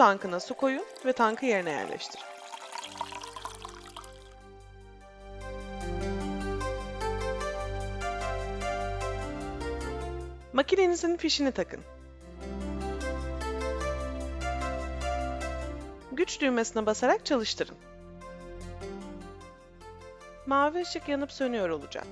tankına su koyun ve tankı yerine yerleştirin. Makinenizin fişini takın. Güç düğmesine basarak çalıştırın. Mavi ışık yanıp sönüyor olacak.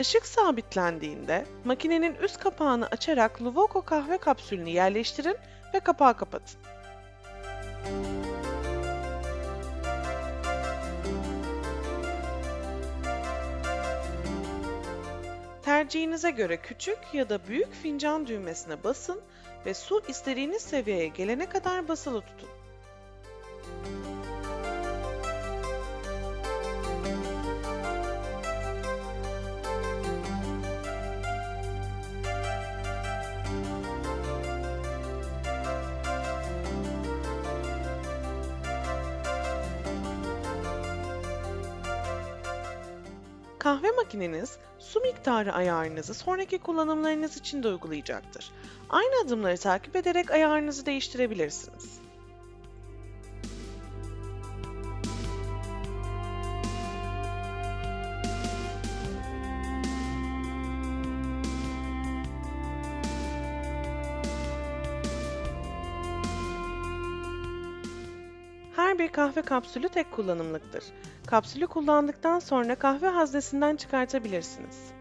Işık sabitlendiğinde makinenin üst kapağını açarak Luvoco kahve kapsülünü yerleştirin ve kapağı kapatın. Tercihinize göre küçük ya da büyük fincan düğmesine basın ve su istediğiniz seviyeye gelene kadar basılı tutun. Kahve makineniz su miktarı ayarınızı sonraki kullanımlarınız için de uygulayacaktır. Aynı adımları takip ederek ayarınızı değiştirebilirsiniz. Her bir kahve kapsülü tek kullanımlıktır. Kapsülü kullandıktan sonra kahve haznesinden çıkartabilirsiniz.